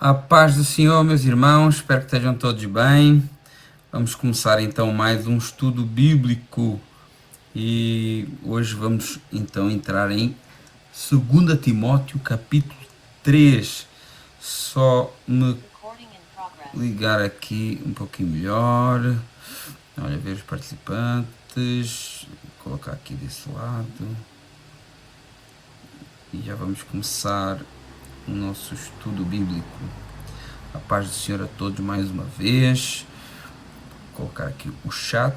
A paz do Senhor, meus irmãos, espero que estejam todos bem. Vamos começar então mais um estudo bíblico e hoje vamos então entrar em 2 Timóteo capítulo 3. Só me ligar aqui um pouquinho melhor. Olha, ver os participantes. Vou colocar aqui desse lado. E já vamos começar o nosso estudo bíblico. A paz do Senhor a todos mais uma vez. Vou colocar aqui o chat,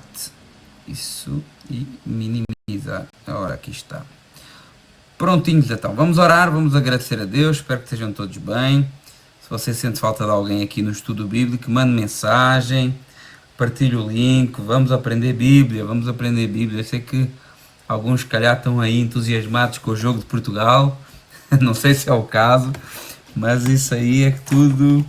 isso, e minimizar. Ora, aqui está. Prontinhos então, vamos orar, vamos agradecer a Deus, espero que estejam todos bem. Se você sente falta de alguém aqui no estudo bíblico, mande mensagem, partilhe o link, vamos aprender Bíblia. Eu sei que alguns, se calhar, estão aí entusiasmados com o jogo de Portugal, não sei se é o caso, mas isso aí é que tudo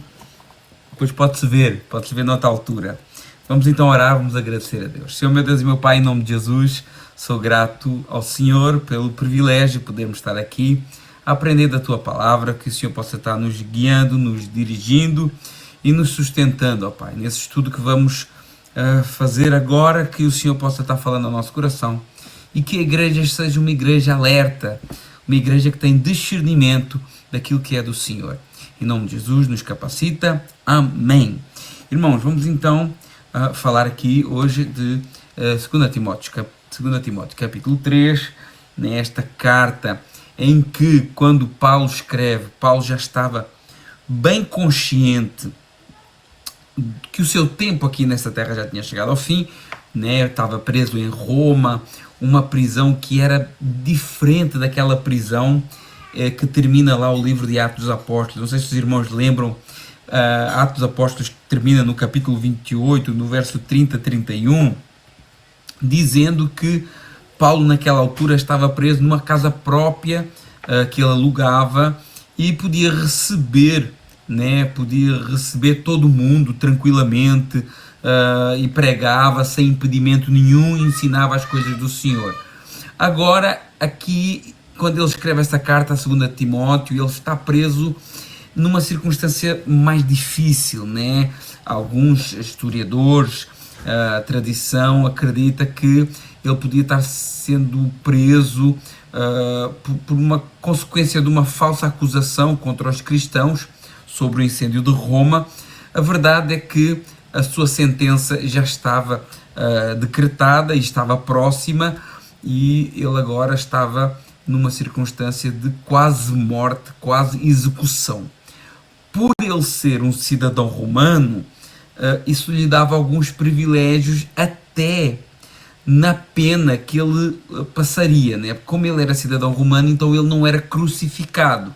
depois pode-se ver noutra altura. Vamos então orar, vamos agradecer a Deus. Senhor, meu Deus e meu Pai, em nome de Jesus, sou grato ao Senhor pelo privilégio de podermos estar aqui a aprender da Tua Palavra, que o Senhor possa estar nos guiando, nos dirigindo e nos sustentando, ó Pai, nesse estudo que vamos fazer agora, que o Senhor possa estar falando ao nosso coração e que a igreja seja uma igreja alerta, uma igreja que tem discernimento daquilo que é do Senhor. Em nome de Jesus, nos capacita. Amém. Irmãos, vamos então falar aqui hoje de 2 Timóteo capítulo 3, nesta carta em que, quando Paulo escreve, Paulo já estava bem consciente que o seu tempo aqui nesta terra já tinha chegado ao fim, né? Estava preso em Roma, uma prisão que era diferente daquela prisão que termina lá o livro de Atos dos Apóstolos. Não sei se os irmãos lembram, Atos dos Apóstolos que termina no capítulo 28, no verso 30 a 31, dizendo que Paulo naquela altura estava preso numa casa própria que ele alugava e podia receber todo mundo tranquilamente, e pregava sem impedimento nenhum, ensinava as coisas do Senhor. Agora, aqui, quando ele escreve esta carta a 2 Timóteo, ele está preso numa circunstância mais difícil, né? Alguns historiadores, a tradição acredita que ele podia estar sendo preso por uma consequência de uma falsa acusação contra os cristãos sobre o incêndio de Roma. A verdade é que a sua sentença já estava decretada e estava próxima, e ele agora estava numa circunstância de quase morte, quase execução. Por ele ser um cidadão romano, isso lhe dava alguns privilégios até na pena que ele passaria, né? Como ele era cidadão romano, então ele não era crucificado.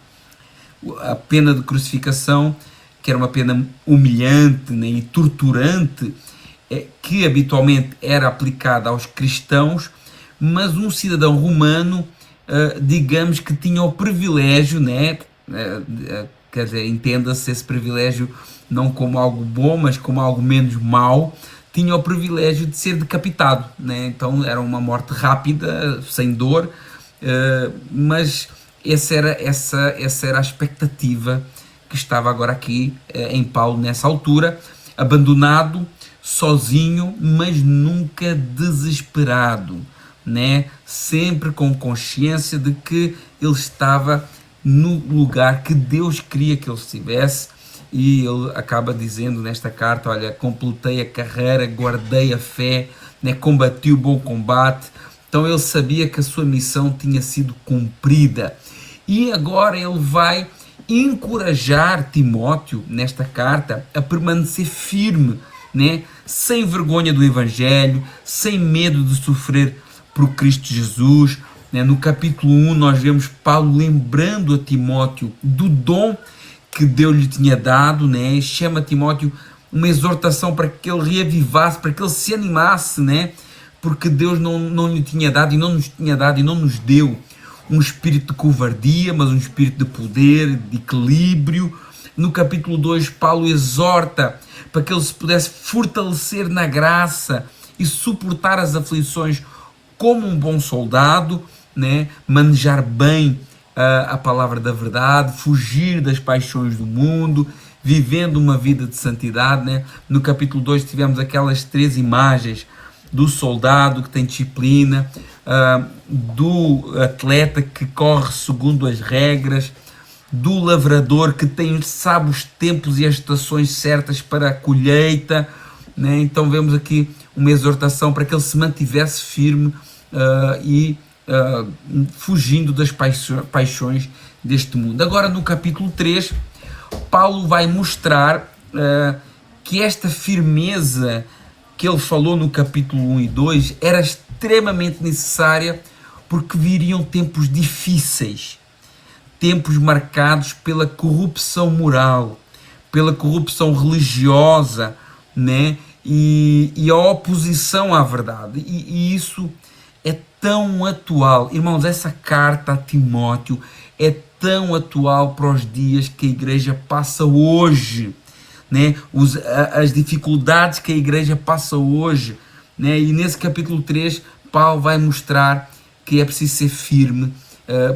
A pena de crucificação, que era uma pena humilhante, né, e torturante, que habitualmente era aplicada aos cristãos, mas um cidadão romano, digamos que tinha o privilégio, né, quer dizer, entenda-se esse privilégio não como algo bom, mas como algo menos mau, tinha o privilégio de ser decapitado, né? Então era uma morte rápida, sem dor, mas essa era a expectativa que estava agora aqui em Paulo nessa altura, abandonado, sozinho, mas nunca desesperado, né? Sempre com consciência de que ele estava no lugar que Deus queria que ele estivesse. E ele acaba dizendo nesta carta: olha, completei a carreira, guardei a fé, né? Combati o bom combate. Então ele sabia que a sua missão tinha sido cumprida, e agora ele vai encorajar Timóteo nesta carta a permanecer firme, né? Sem vergonha do Evangelho, sem medo de sofrer por Cristo Jesus, né? No capítulo 1 nós vemos Paulo lembrando a Timóteo do dom que Deus lhe tinha dado, né? Chama Timóteo, uma exortação para que ele reavivasse, para que ele se animasse, né? Porque Deus não lhe tinha dado e não nos tinha dado e não nos deu um espírito de covardia, mas um espírito de poder, de equilíbrio. No capítulo 2, Paulo exorta para que ele se pudesse fortalecer na graça e suportar as aflições como um bom soldado, né? Manejar bem a palavra da verdade, fugir das paixões do mundo, vivendo uma vida de santidade, né? No capítulo 2 tivemos aquelas 3 imagens do soldado que tem disciplina, do atleta que corre segundo as regras, do lavrador que sabe os tempos e as estações certas para a colheita, né? Então vemos aqui uma exortação para que ele se mantivesse firme e fugindo das paixões deste mundo. Agora no capítulo 3, Paulo vai mostrar que esta firmeza que ele falou no capítulo 1 e 2 era extremamente necessária, porque viriam tempos difíceis, tempos marcados pela corrupção moral, pela corrupção religiosa, né? E a oposição à verdade. E isso é tão atual. Irmãos, essa carta a Timóteo é tão atual para os dias que a igreja passa hoje, né? As dificuldades que a igreja passa hoje, né? E nesse capítulo 3, Paulo vai mostrar que é preciso ser firme,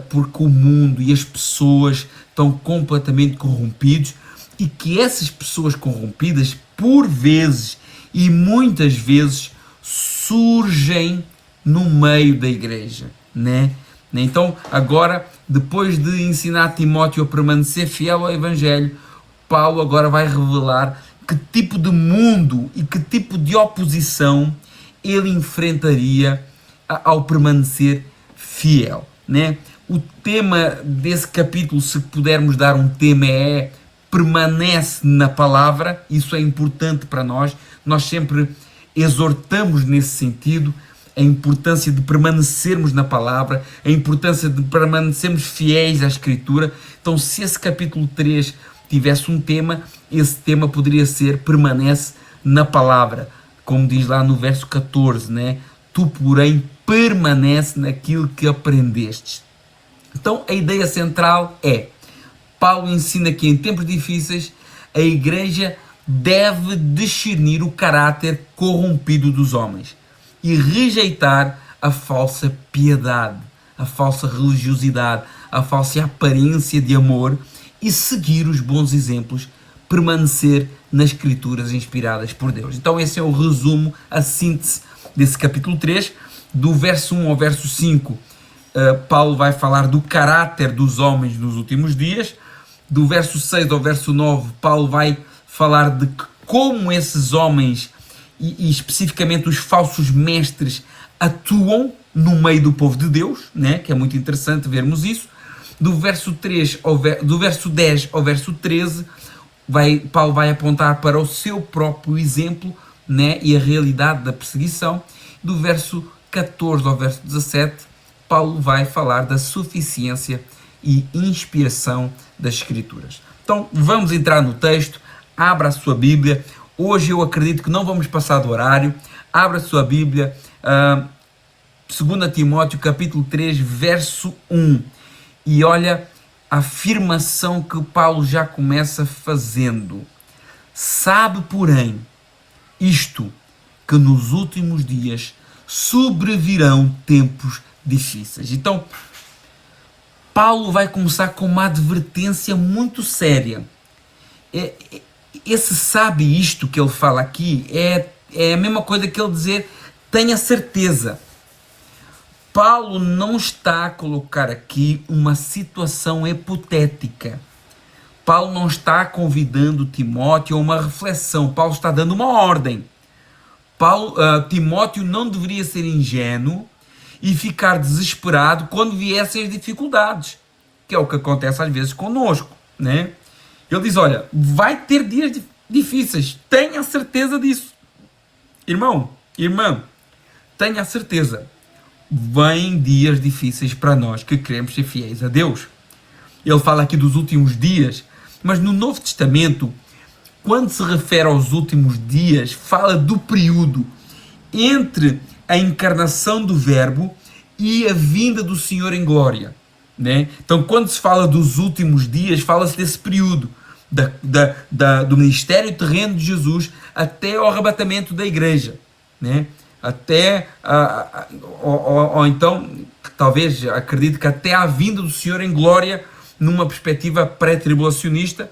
porque o mundo e as pessoas estão completamente corrompidos, e que essas pessoas corrompidas, por vezes e muitas vezes, surgem no meio da igreja, né? Então, agora, depois de ensinar Timóteo a permanecer fiel ao Evangelho, Paulo agora vai revelar que tipo de mundo e que tipo de oposição ele enfrentaria ao permanecer fiel, né? O tema desse capítulo, se pudermos dar um tema, é permanece na palavra. Isso é importante para nós. Nós sempre exortamos nesse sentido a importância de permanecermos na palavra, a importância de permanecermos fiéis à Escritura. Então, se esse capítulo 3 tivesse um tema, esse tema poderia ser permanece na palavra, como diz lá no verso 14, né? Tu, porém, permanece naquilo que aprendestes. Então, a ideia central é: Paulo ensina que em tempos difíceis a igreja deve discernir o caráter corrompido dos homens e rejeitar a falsa piedade, a falsa religiosidade, a falsa aparência de amor, e seguir os bons exemplos, permanecer nas Escrituras inspiradas por Deus. Então esse é o resumo, a síntese desse capítulo 3, do verso 1 ao verso 5. Paulo vai falar do caráter dos homens nos últimos dias. Do verso 6 ao verso 9, Paulo vai falar de como esses homens, e especificamente os falsos mestres, atuam no meio do povo de Deus, né? Que é muito interessante vermos isso. Do verso 10 ao verso 13, Paulo vai apontar para o seu próprio exemplo, né? E a realidade da perseguição. Do verso 14 ao verso 17, Paulo vai falar da suficiência e inspiração das Escrituras. Então, vamos entrar no texto. Abra a sua Bíblia. Hoje eu acredito que não vamos passar do horário. Abra a sua Bíblia. 2 Timóteo, capítulo 3, verso 1. E olha a afirmação que Paulo já começa fazendo. Sabe, porém, isto, que nos últimos dias sobrevirão tempos difíceis. Então, Paulo vai começar com uma advertência muito séria. Esse sabe isto que ele fala aqui é a mesma coisa que ele dizer tenha certeza. Paulo não está a colocar aqui uma situação hipotética. Paulo não está convidando Timóteo a uma reflexão. Paulo está dando uma ordem. Timóteo não deveria ser ingênuo e ficar desesperado quando viessem as dificuldades, que é o que acontece às vezes conosco, né? Ele diz, olha, vai ter dias difíceis, tenha certeza disso. Irmão, irmã, tenha certeza. Vêm dias difíceis para nós que queremos ser fiéis a Deus. Ele fala aqui dos últimos dias, mas no Novo Testamento, quando se refere aos últimos dias, fala do período entre a encarnação do Verbo e a vinda do Senhor em glória, né? Então, quando se fala dos últimos dias, fala-se desse período do ministério terreno de Jesus até ao arrebatamento da igreja, né? Até, ou então, talvez, acredito que até à vinda do Senhor em glória, numa perspectiva pré-tribulacionista,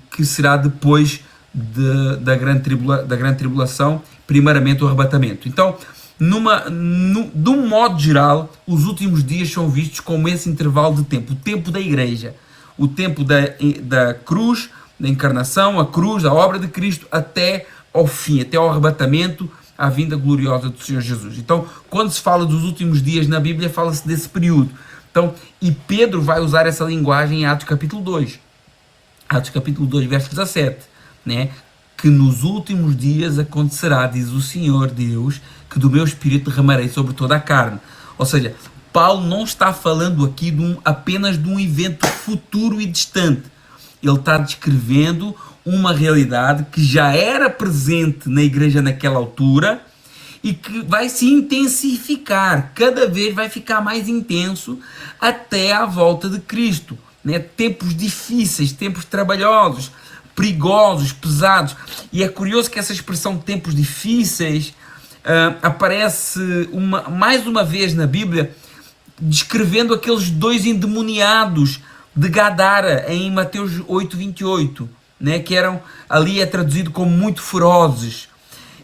que será depois da grande tribulação, primeiramente o arrebatamento. Então, de um modo geral, os últimos dias são vistos como esse intervalo de tempo, o tempo da igreja, o tempo da cruz, da encarnação, a cruz, a obra de Cristo, até ao fim, até ao arrebatamento, à vinda gloriosa do Senhor Jesus. Então, quando se fala dos últimos dias na Bíblia, fala-se desse período. Então, e Pedro vai usar essa linguagem em Atos capítulo 2. Atos capítulo 2, verso 17, né? Que nos últimos dias acontecerá, diz o Senhor Deus, que do meu Espírito derramarei sobre toda a carne. Ou seja, Paulo não está falando aqui apenas de um evento futuro e distante. Ele está descrevendo uma realidade que já era presente na igreja naquela altura e que vai se intensificar, cada vez vai ficar mais intenso até à volta de Cristo, né? Tempos difíceis, tempos trabalhosos, perigosos, pesados. E é curioso que essa expressão tempos difíceis aparece mais uma vez na Bíblia, descrevendo aqueles dois endemoniados de Gadara em Mateus 8:28, né? Que eram, ali é traduzido como muito ferozes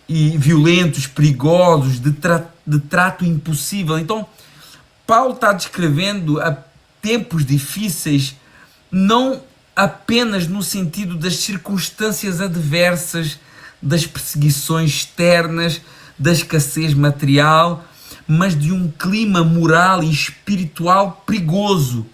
e violentos, perigosos, de trato impossível. Então, Paulo está descrevendo tempos difíceis, não apenas no sentido das circunstâncias adversas, das perseguições externas, da escassez material, mas de um clima moral e espiritual perigoso.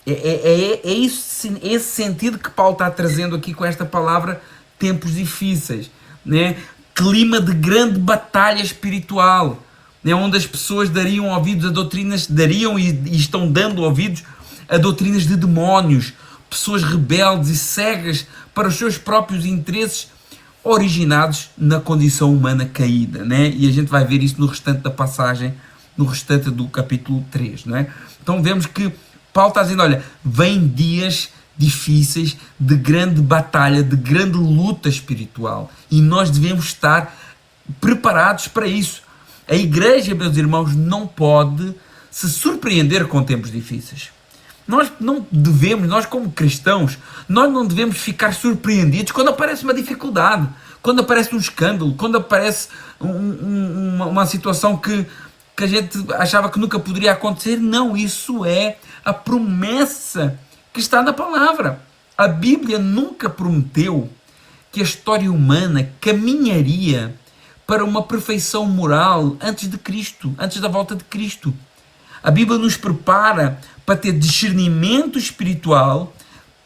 É esse sentido que Paulo está trazendo aqui com esta palavra tempos difíceis, né? Clima de grande batalha espiritual, né? Onde as pessoas dariam ouvidos a doutrinas, e estão dando ouvidos a doutrinas de demónios, pessoas rebeldes e cegas para os seus próprios interesses, originados na condição humana caída, né? E a gente vai ver isso no restante da passagem, no restante do capítulo 3, não é? Então vemos que Paulo está dizendo, olha, vem dias difíceis, de grande batalha, de grande luta espiritual, e nós devemos estar preparados para isso. A igreja, meus irmãos, não pode se surpreender com tempos difíceis. Nós como cristãos, nós não devemos ficar surpreendidos quando aparece uma dificuldade, quando aparece um escândalo, quando aparece uma situação que a gente achava que nunca poderia acontecer. Não, isso é a promessa que está na palavra. A Bíblia nunca prometeu que a história humana caminharia para uma perfeição moral antes de Cristo, antes da volta de Cristo. A Bíblia nos prepara para ter discernimento espiritual,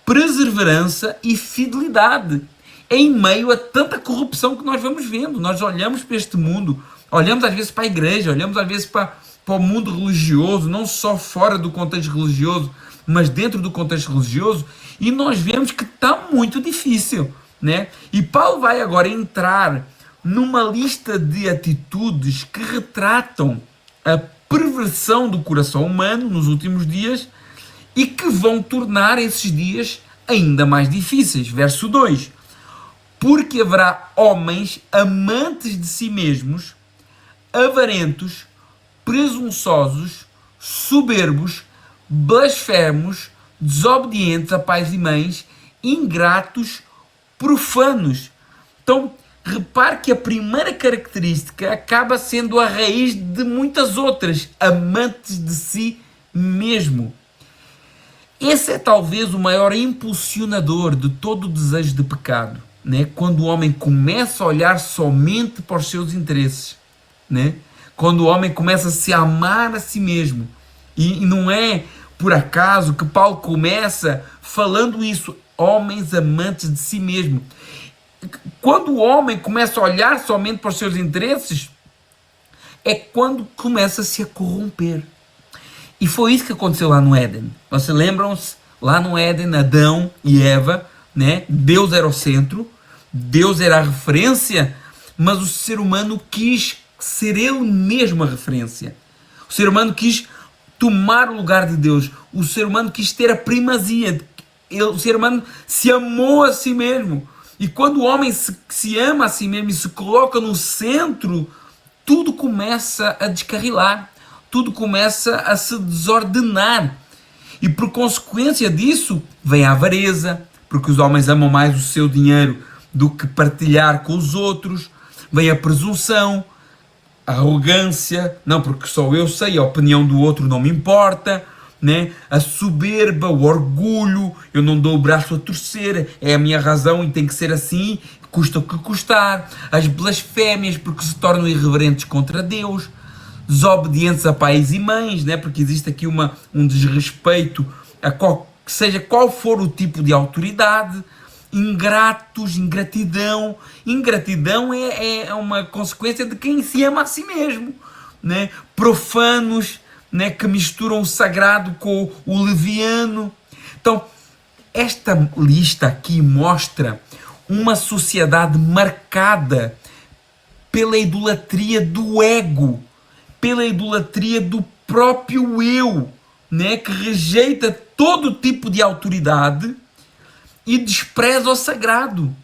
perseverança e fidelidade em meio a tanta corrupção que nós vamos vendo. Nós olhamos para este mundo, olhamos às vezes para a igreja, olhamos às vezes para o mundo religioso, não só fora do contexto religioso, mas dentro do contexto religioso, e nós vemos que está muito difícil, né? E Paulo vai agora entrar numa lista de atitudes que retratam a perversão do coração humano nos últimos dias e que vão tornar esses dias ainda mais difíceis. Verso 2: porque haverá homens amantes de si mesmos, avarentos, presunçosos, soberbos, blasfemos, desobedientes a pais e mães, ingratos, profanos. Então, repare que a primeira característica acaba sendo a raiz de muitas outras: amantes de si mesmo. Esse é talvez o maior impulsionador de todo o desejo de pecado, né? Quando o homem começa a olhar somente para os seus interesses, né? Quando o homem começa a se amar a si mesmo. E não é por acaso que Paulo começa falando isso: homens amantes de si mesmo. Quando o homem começa a olhar somente para os seus interesses, é quando começa-se a corromper. E foi isso que aconteceu lá no Éden. Vocês lembram-se? Lá no Éden, Adão e Eva, né? Deus era o centro, Deus era a referência, mas o ser humano quis ser ele mesmo a referência. O ser humano quis tomar o lugar de Deus. O ser humano quis ter a primazia. O ser humano se amou a si mesmo. E quando o homem se ama a si mesmo e se coloca no centro, tudo começa a descarrilar, tudo começa a se desordenar. E por consequência disso, vem a avareza, porque os homens amam mais o seu dinheiro do que partilhar com os outros. Vem a presunção, a arrogância, não, porque só eu sei, a opinião do outro não me importa, né? A soberba, o orgulho, eu não dou o braço a torcer, é a minha razão e tem que ser assim, custa o que custar. As blasfémias, porque se tornam irreverentes contra Deus. Desobedientes a pais e mães, né? Porque existe aqui um desrespeito a seja qual for o tipo de autoridade. Ingratos, ingratidão. Ingratidão é uma consequência de quem se ama a si mesmo, né? Profanos, né? Que misturam o sagrado com o leviano. Então, esta lista aqui mostra uma sociedade marcada pela idolatria do ego, pela idolatria do próprio eu, né? Que rejeita todo tipo de autoridade e despreza o sagrado.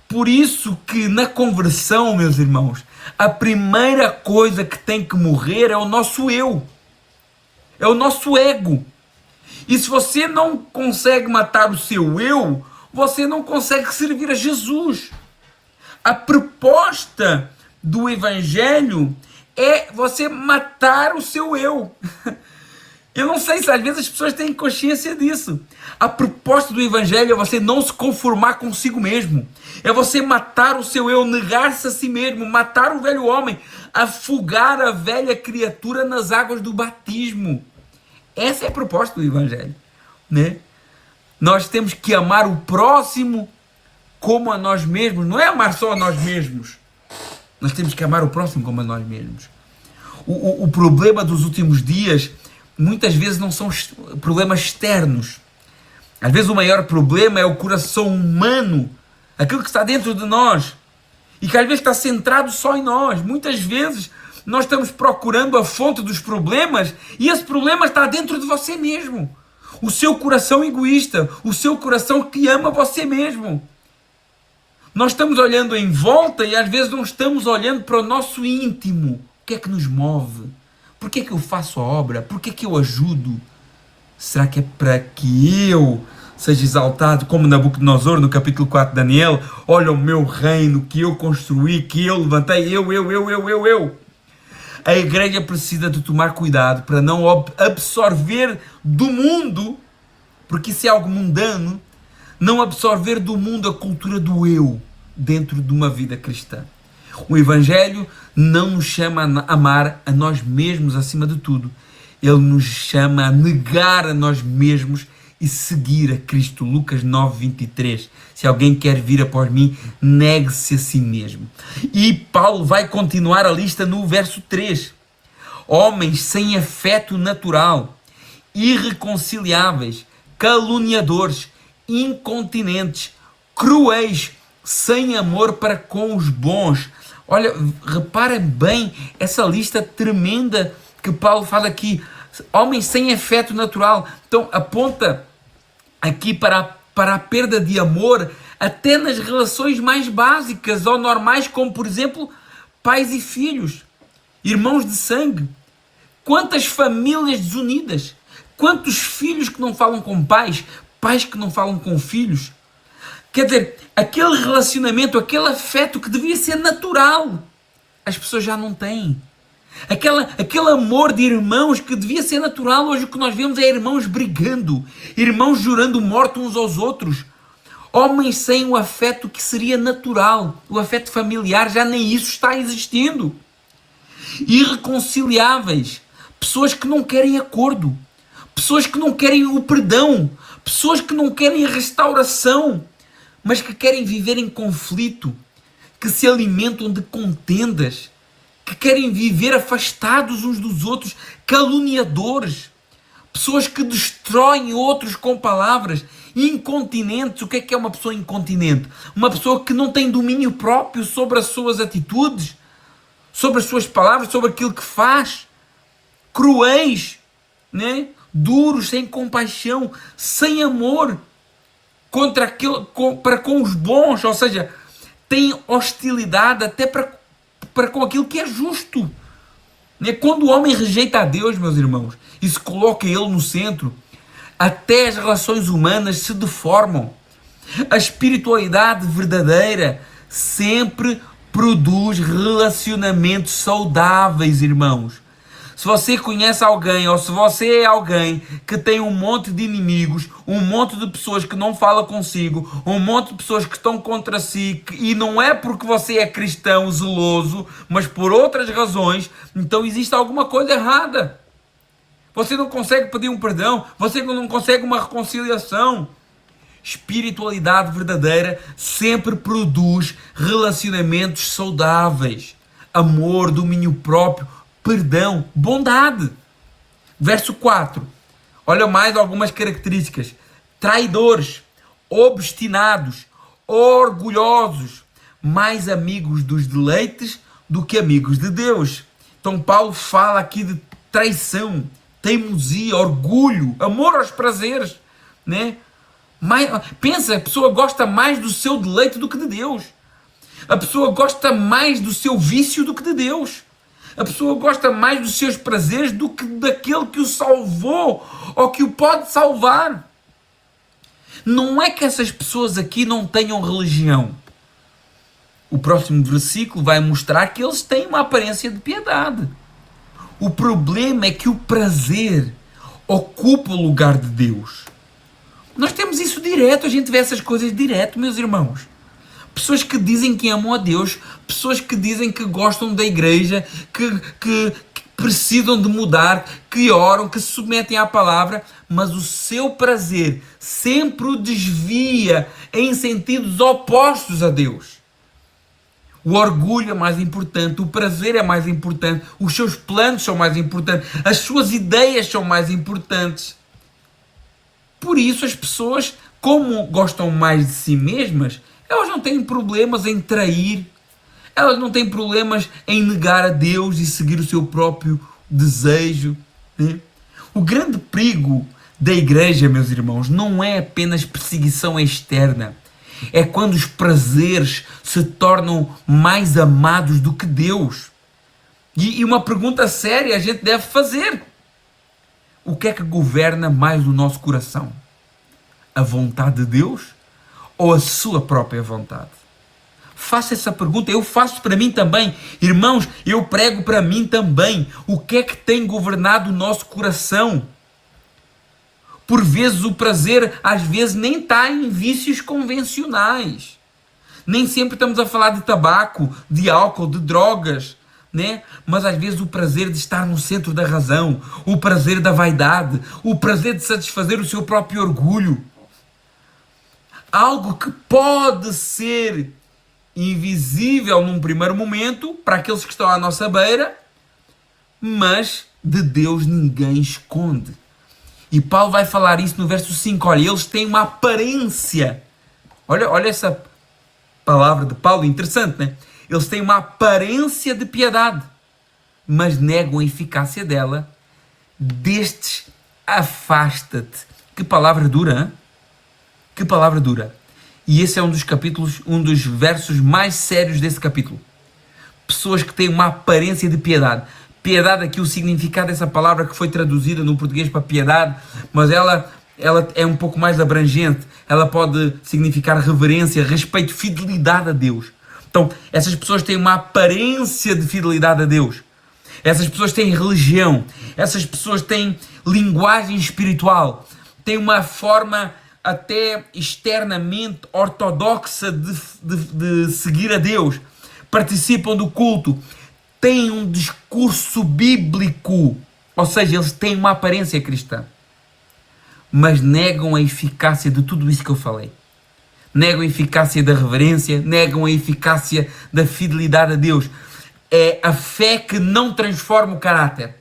Por isso que na conversão, meus irmãos, a primeira coisa que tem que morrer é o nosso eu, é o nosso ego. E se você não consegue matar o seu eu, você não consegue servir a Jesus. A proposta do Evangelho é você matar o seu eu. Eu não sei se às vezes as pessoas têm consciência disso. A proposta do Evangelho é você não se conformar consigo mesmo. É você matar o seu eu, negar-se a si mesmo, matar o velho homem, afogar a velha criatura nas águas do batismo. Essa é a proposta do Evangelho, né? Nós temos que amar o próximo como a nós mesmos. Não é amar só a nós mesmos. Nós temos que amar o próximo como a nós mesmos. O problema dos últimos dias muitas vezes não são problemas externos. Às vezes o maior problema é o coração humano, aquilo que está dentro de nós e que às vezes está centrado só em nós. Muitas vezes nós estamos procurando a fonte dos problemas e esse problema está dentro de você mesmo. O seu coração egoísta, o seu coração que ama você mesmo. Nós estamos olhando em volta e às vezes não estamos olhando para o nosso íntimo. O que é que nos move? Por que é que eu faço a obra? Por que é que eu ajudo? Será que é para que eu seja exaltado, como Nabucodonosor, no capítulo 4 de Daniel? Olha o meu reino que eu construí, que eu levantei, eu. A igreja precisa de tomar cuidado para não absorver do mundo, porque isso é algo mundano, não absorver do mundo a cultura do eu dentro de uma vida cristã. O Evangelho não nos chama a amar a nós mesmos acima de tudo. Ele nos chama a negar a nós mesmos e seguir a Cristo. Lucas 9:23. Se alguém quer vir após mim, negue-se a si mesmo. E Paulo vai continuar a lista no verso 3. Homens sem afeto natural, irreconciliáveis, caluniadores, incontinentes, cruéis, sem amor para com os bons. Olha, reparem bem essa lista tremenda que Paulo fala aqui. Homens sem afeto natural. Então aponta aqui para a perda de amor até nas relações mais básicas ou normais, como por exemplo pais e filhos, irmãos de sangue. Quantas famílias desunidas, quantos filhos que não falam com pais, pais que não falam com filhos. Quer dizer, aquele relacionamento, aquele afeto que devia ser natural, as pessoas já não têm. Aquele amor de irmãos que devia ser natural, hoje o que nós vemos é irmãos brigando, irmãos jurando morte uns aos outros. Homens sem o afeto que seria natural, o afeto familiar, já nem isso está existindo. Irreconciliáveis, pessoas que não querem acordo, pessoas que não querem o perdão, pessoas que não querem a restauração, mas que querem viver em conflito, que se alimentam de contendas, que querem viver afastados uns dos outros, caluniadores, pessoas que destroem outros com palavras, incontinentes. O que é uma pessoa incontinente? Uma pessoa que não tem domínio próprio sobre as suas atitudes, sobre as suas palavras, sobre aquilo que faz. Cruéis, né? Duros, sem compaixão, sem amor para com os bons, ou seja, tem hostilidade até para com aquilo que é justo. Quando o homem rejeita a Deus, meus irmãos, e se coloca ele no centro, até as relações humanas se deformam. A espiritualidade verdadeira sempre produz relacionamentos saudáveis, irmãos. Se você conhece alguém, ou se você é alguém que tem um monte de inimigos, um monte de pessoas que não falam consigo, um monte de pessoas que estão contra si, e não é porque você é cristão zeloso, mas por outras razões, então existe alguma coisa errada. Você não consegue pedir um perdão, você não consegue uma reconciliação. Espiritualidade verdadeira sempre produz relacionamentos saudáveis, amor, domínio próprio, perdão, bondade. Verso 4. Olha mais algumas características. Traidores, obstinados, orgulhosos, mais amigos dos deleites do que amigos de Deus. Então Paulo fala aqui de traição, teimosia, orgulho, amor aos prazeres, né? Pensa, a pessoa gosta mais do seu deleite do que de Deus. A pessoa gosta mais do seu vício do que de Deus. A pessoa gosta mais dos seus prazeres do que daquele que o salvou ou que o pode salvar. Não é que essas pessoas aqui não tenham religião. O próximo versículo vai mostrar que eles têm uma aparência de piedade. O problema é que o prazer ocupa o lugar de Deus. Nós temos isso direto, a gente vê essas coisas direto, meus irmãos. Pessoas que dizem que amam a Deus, pessoas que dizem que gostam da igreja, que precisam de mudar, que oram, que se submetem à palavra, mas o seu prazer sempre o desvia em sentidos opostos a Deus. O orgulho é mais importante, o prazer é mais importante, os seus planos são mais importantes, as suas ideias são mais importantes. Por isso as pessoas, como gostam mais de si mesmas, elas não têm problemas em trair, elas não têm problemas em negar a Deus e seguir o seu próprio desejo, né? O grande perigo da igreja, meus irmãos, não é apenas perseguição externa, é quando os prazeres se tornam mais amados do que Deus. E uma pergunta séria a gente deve fazer: o que é que governa mais o nosso coração? A vontade de Deus ou a sua própria vontade? Faça essa pergunta, eu faço para mim também. Irmãos, eu prego para mim também. O que é que tem governado o nosso coração? Por vezes o prazer, às vezes, nem está em vícios convencionais. Nem sempre estamos a falar de tabaco, de álcool, de drogas, né? Mas às vezes o prazer de estar no centro da razão, o prazer da vaidade, o prazer de satisfazer o seu próprio orgulho. Algo que pode ser invisível num primeiro momento para aqueles que estão à nossa beira, mas de Deus ninguém esconde. E Paulo vai falar isso no verso 5. Olha, eles têm uma aparência. Olha essa palavra de Paulo, interessante, né? Eles têm uma aparência de piedade, mas negam a eficácia dela. Destes, afasta-te. Que palavra dura, hein? Que palavra dura. E esse é um dos capítulos, um dos versos mais sérios desse capítulo. Pessoas que têm uma aparência de piedade. Piedade, aqui o significado dessa palavra que foi traduzida no português para piedade, mas ela é um pouco mais abrangente. Ela pode significar reverência, respeito, fidelidade a Deus. Então, essas pessoas têm uma aparência de fidelidade a Deus. Essas pessoas têm religião. Essas pessoas têm linguagem espiritual. Têm uma forma até externamente ortodoxa de seguir a Deus. Participam do culto. Têm um discurso bíblico. Ou seja, eles têm uma aparência cristã. Mas negam a eficácia de tudo isso que eu falei. Negam a eficácia da reverência, negam a eficácia da fidelidade a Deus. É a fé que não transforma o caráter.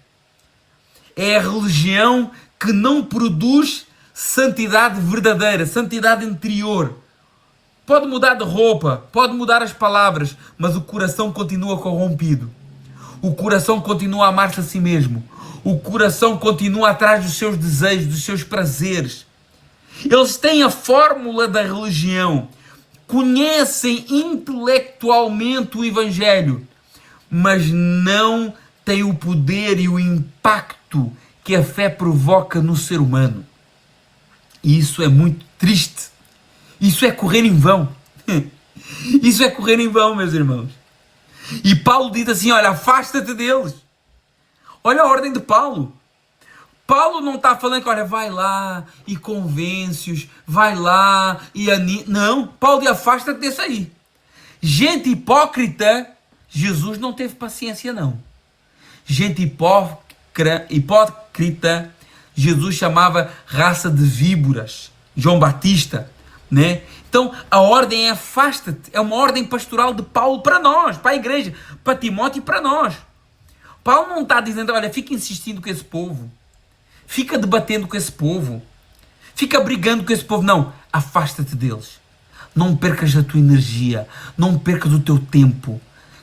É a religião que não produz santidade verdadeira, santidade interior. Pode mudar de roupa, pode mudar as palavras, mas o coração continua corrompido. O coração continua a amar-se a si mesmo. O coração continua atrás dos seus desejos, dos seus prazeres. Eles têm a fórmula da religião, conhecem intelectualmente o Evangelho, mas não têm o poder e o impacto que a fé provoca no ser humano. E isso é muito triste. Isso é correr em vão. Isso é correr em vão, meus irmãos. E Paulo diz assim, olha, afasta-te deles. Olha a ordem de Paulo. Paulo não está falando que, olha, vai lá e convence-os, vai lá e anima. Não, Paulo diz, afasta-te desse aí. Gente hipócrita, Jesus não teve paciência, não. Gente hipócrita, Jesus chamava raça de víboras. João Batista, né? Então, a ordem é afasta-te. É uma ordem pastoral de Paulo para nós, para a igreja, para Timóteo e para nós. Paulo não está dizendo, olha, fica insistindo com esse povo. Fica debatendo com esse povo. Fica brigando com esse povo. Não, afasta-te deles. Não percas a tua energia. Não percas o teu tempo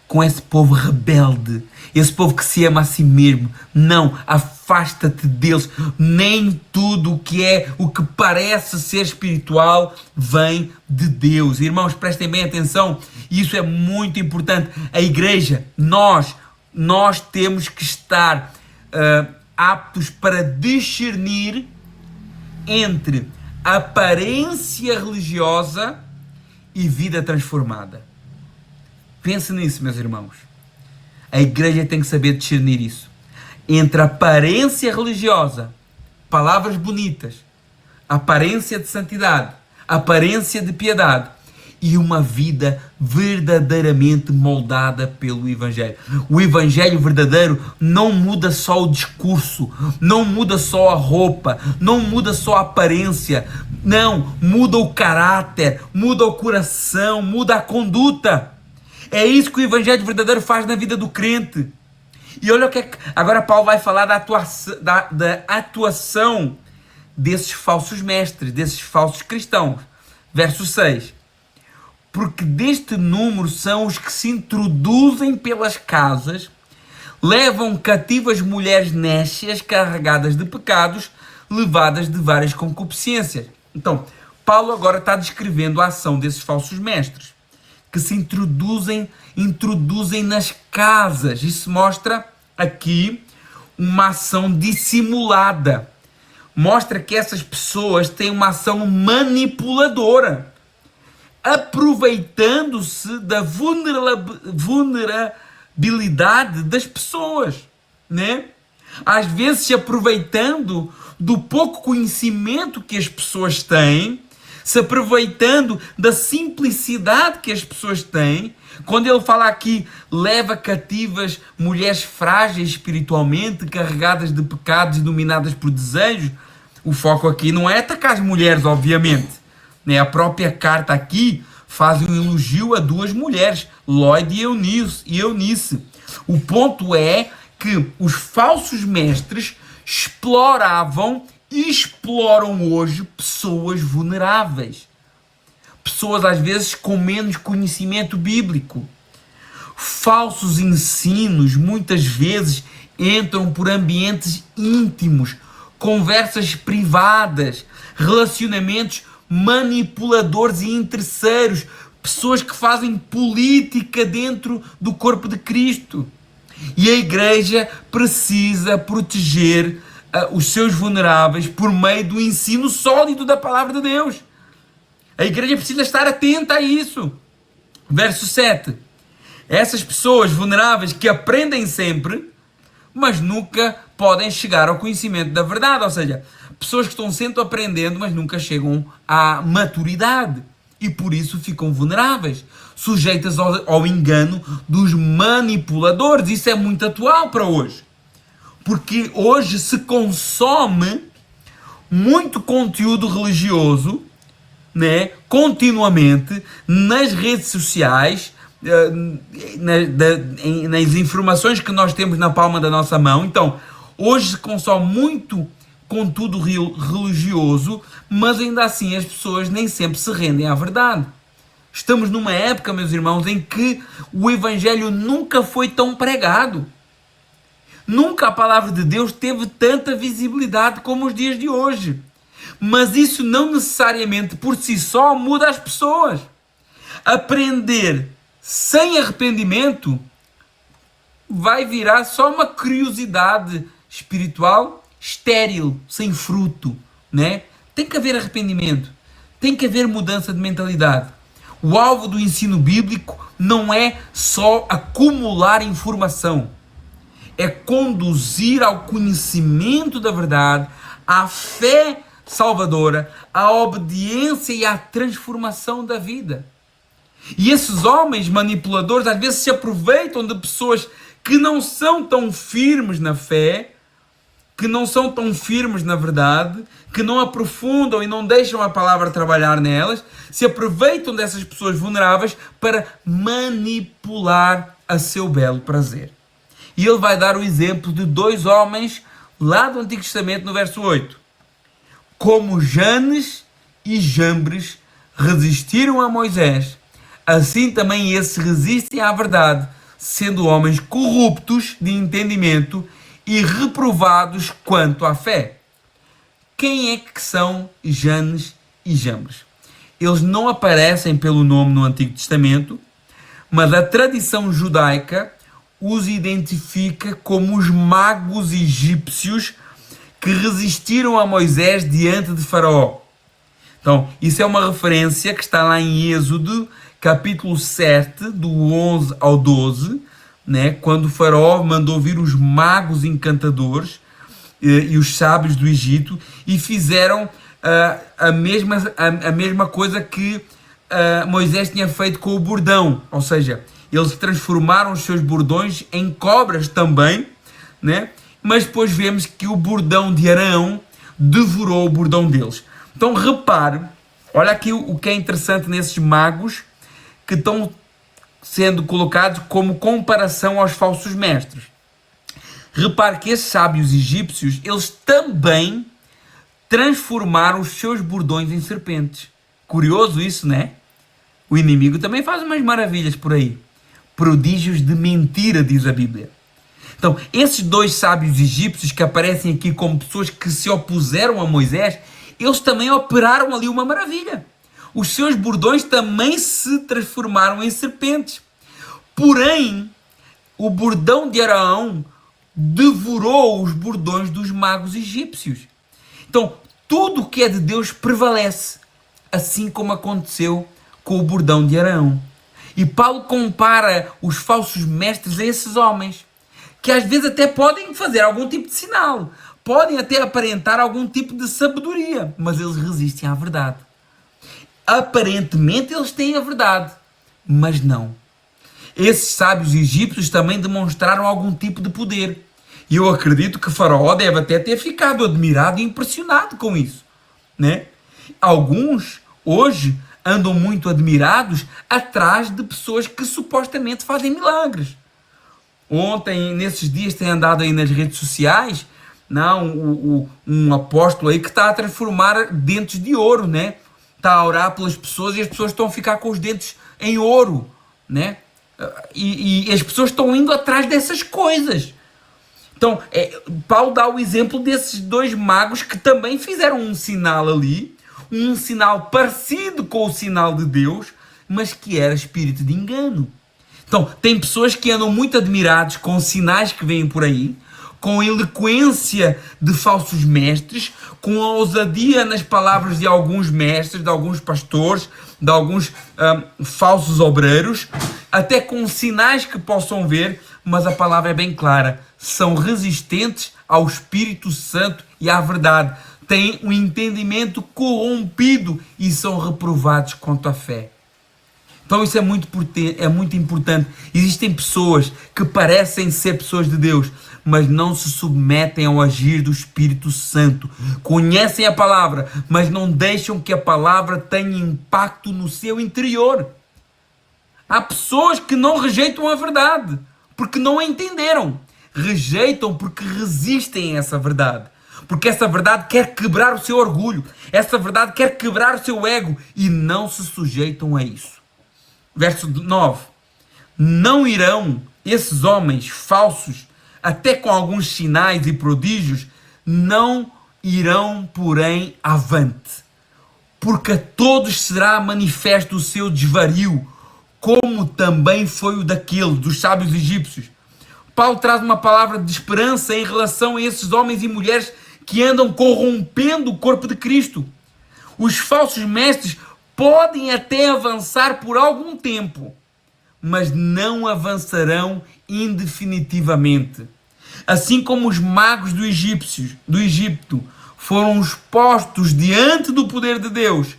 com esse povo rebelde. Esse povo que se ama a si mesmo. Não, afasta-te deles. Nem tudo o que parece ser espiritual vem de Deus. Irmãos, prestem bem atenção. Isso é muito importante. A igreja, nós temos que estar aptos para discernir entre aparência religiosa e vida transformada. Pense nisso, meus irmãos. A igreja tem que saber discernir isso. Entre aparência religiosa, palavras bonitas, aparência de santidade, aparência de piedade e uma vida verdadeiramente moldada pelo Evangelho. O Evangelho verdadeiro não muda só o discurso, não muda só a roupa, não muda só a aparência, não, muda o caráter, muda o coração, muda a conduta. É isso que o Evangelho verdadeiro faz na vida do crente. E olha o que é que... Agora Paulo vai falar da atuação desses falsos mestres, desses falsos cristãos. Verso 6. Porque deste número são os que se introduzem pelas casas, levam cativas mulheres nécias carregadas de pecados, levadas de várias concupiscências. Então, Paulo agora está descrevendo a ação desses falsos mestres, que se introduzem nas casas. Isso mostra aqui uma ação dissimulada. Mostra que essas pessoas têm uma ação manipuladora, aproveitando-se da vulnerabilidade das pessoas, né? Às vezes se aproveitando do pouco conhecimento que as pessoas têm, se aproveitando da simplicidade que as pessoas têm. Quando ele fala aqui, leva cativas mulheres frágeis espiritualmente, carregadas de pecados e dominadas por desejos, o foco aqui não é atacar as mulheres, obviamente. A própria carta aqui faz um elogio a duas mulheres, Lloyd e Eunice. O ponto é que os falsos mestres exploravam e exploram hoje pessoas vulneráveis. Pessoas às vezes com menos conhecimento bíblico. Falsos ensinos muitas vezes entram por ambientes íntimos, conversas privadas, relacionamentos manipuladores e interesseiros, pessoas que fazem política dentro do corpo de Cristo. E a igreja precisa proteger os seus vulneráveis por meio do ensino sólido da palavra de Deus. A igreja precisa estar atenta a isso. Verso 7. Essas pessoas vulneráveis que aprendem sempre, mas nunca podem chegar ao conhecimento da verdade. Ou seja, pessoas que estão sempre aprendendo, mas nunca chegam à maturidade. E por isso ficam vulneráveis, sujeitas ao engano dos manipuladores. Isso é muito atual para hoje. Porque hoje se consome muito conteúdo religioso, né, continuamente, nas redes sociais, nas informações que nós temos na palma da nossa mão. Então, hoje se consome muito conteúdo religioso, mas ainda assim as pessoas nem sempre se rendem à verdade. Estamos numa época, meus irmãos, em que o Evangelho nunca foi tão pregado. Nunca a palavra de Deus teve tanta visibilidade como os dias de hoje. Mas isso não necessariamente por si só muda as pessoas. Aprender sem arrependimento vai virar só uma curiosidade espiritual estéril, sem fruto, né? Tem que haver arrependimento. Tem que haver mudança de mentalidade. O alvo do ensino bíblico não é só acumular informação, é conduzir ao conhecimento da verdade, à fé salvadora, à obediência e à transformação da vida. E esses homens manipuladores às vezes se aproveitam de pessoas que não são tão firmes na fé, que não são tão firmes na verdade, que não aprofundam e não deixam a palavra trabalhar nelas, se aproveitam dessas pessoas vulneráveis para manipular a seu belo prazer. E ele vai dar o exemplo de 2 homens lá do Antigo Testamento, no verso 8. Como Janes e Jambres resistiram a Moisés, assim também esses resistem à verdade, sendo homens corruptos de entendimento e reprovados quanto à fé. Quem é que são Janes e Jambres? Eles não aparecem pelo nome no Antigo Testamento, mas a tradição judaica os identifica como os magos egípcios que resistiram a Moisés diante de Faraó. Então, isso é uma referência que está lá em Êxodo, capítulo 7, do 11 ao 12, né, quando o Faraó mandou vir os magos encantadores e os sábios do Egito e fizeram a mesma coisa que Moisés tinha feito com o bordão, ou seja, eles transformaram os seus bordões em cobras também, né? Mas depois vemos que o bordão de Arão devorou o bordão deles. Então repare, olha aqui o que é interessante nesses magos que estão sendo colocados como comparação aos falsos mestres. Repare que esses sábios egípcios, eles também transformaram os seus bordões em serpentes. Curioso isso, né? O inimigo também faz umas maravilhas por aí. Prodígios de mentira, diz a Bíblia. Então, esses 2 sábios egípcios que aparecem aqui como pessoas que se opuseram a Moisés, eles também operaram ali uma maravilha. Os seus bordões também se transformaram em serpentes. Porém, o bordão de Arão devorou os bordões dos magos egípcios. Então, tudo o que é de Deus prevalece, assim como aconteceu com o bordão de Arão. E Paulo compara os falsos mestres a esses homens, que às vezes até podem fazer algum tipo de sinal, podem até aparentar algum tipo de sabedoria, mas eles resistem à verdade. Aparentemente eles têm a verdade, mas não. Esses sábios egípcios também demonstraram algum tipo de poder. E eu acredito que Faraó deve até ter ficado admirado e impressionado com isso, né? Alguns, hoje, andam muito admirados atrás de pessoas que supostamente fazem milagres. Ontem, nesses dias, tem andado aí nas redes sociais, não, um apóstolo aí que está a transformar dentes de ouro, né? Está a orar pelas pessoas e as pessoas estão a ficar com os dentes em ouro, né? E as pessoas estão indo atrás dessas coisas. Então, Paulo dá o exemplo desses 2 magos que também fizeram um sinal ali, um sinal parecido com o sinal de Deus, mas que era espírito de engano. Então, tem pessoas que andam muito admirados com os sinais que vêm por aí, com a eloquência de falsos mestres, com a ousadia nas palavras de alguns mestres, de alguns pastores, de alguns falsos obreiros, até com sinais que possam ver, mas a palavra é bem clara, são resistentes ao Espírito Santo e à verdade, têm um entendimento corrompido e são reprovados quanto à fé. Então isso é muito importante. Existem pessoas que parecem ser pessoas de Deus, mas não se submetem ao agir do Espírito Santo. Conhecem a palavra, mas não deixam que a palavra tenha impacto no seu interior. Há pessoas que não rejeitam a verdade, porque não a entenderam. Rejeitam porque resistem a essa verdade. Porque essa verdade quer quebrar o seu orgulho. Essa verdade quer quebrar o seu ego. E não se sujeitam a isso. Verso 9. Não irão esses homens falsos, até com alguns sinais e prodígios, não irão, porém, avante. Porque a todos será manifesto o seu desvario, como também foi o daquele, dos sábios egípcios. Paulo traz uma palavra de esperança em relação a esses homens e mulheres que andam corrompendo o corpo de Cristo. Os falsos mestres podem até avançar por algum tempo, mas não avançarão indefinitivamente. Assim como os magos do Egito foram expostos diante do poder de Deus,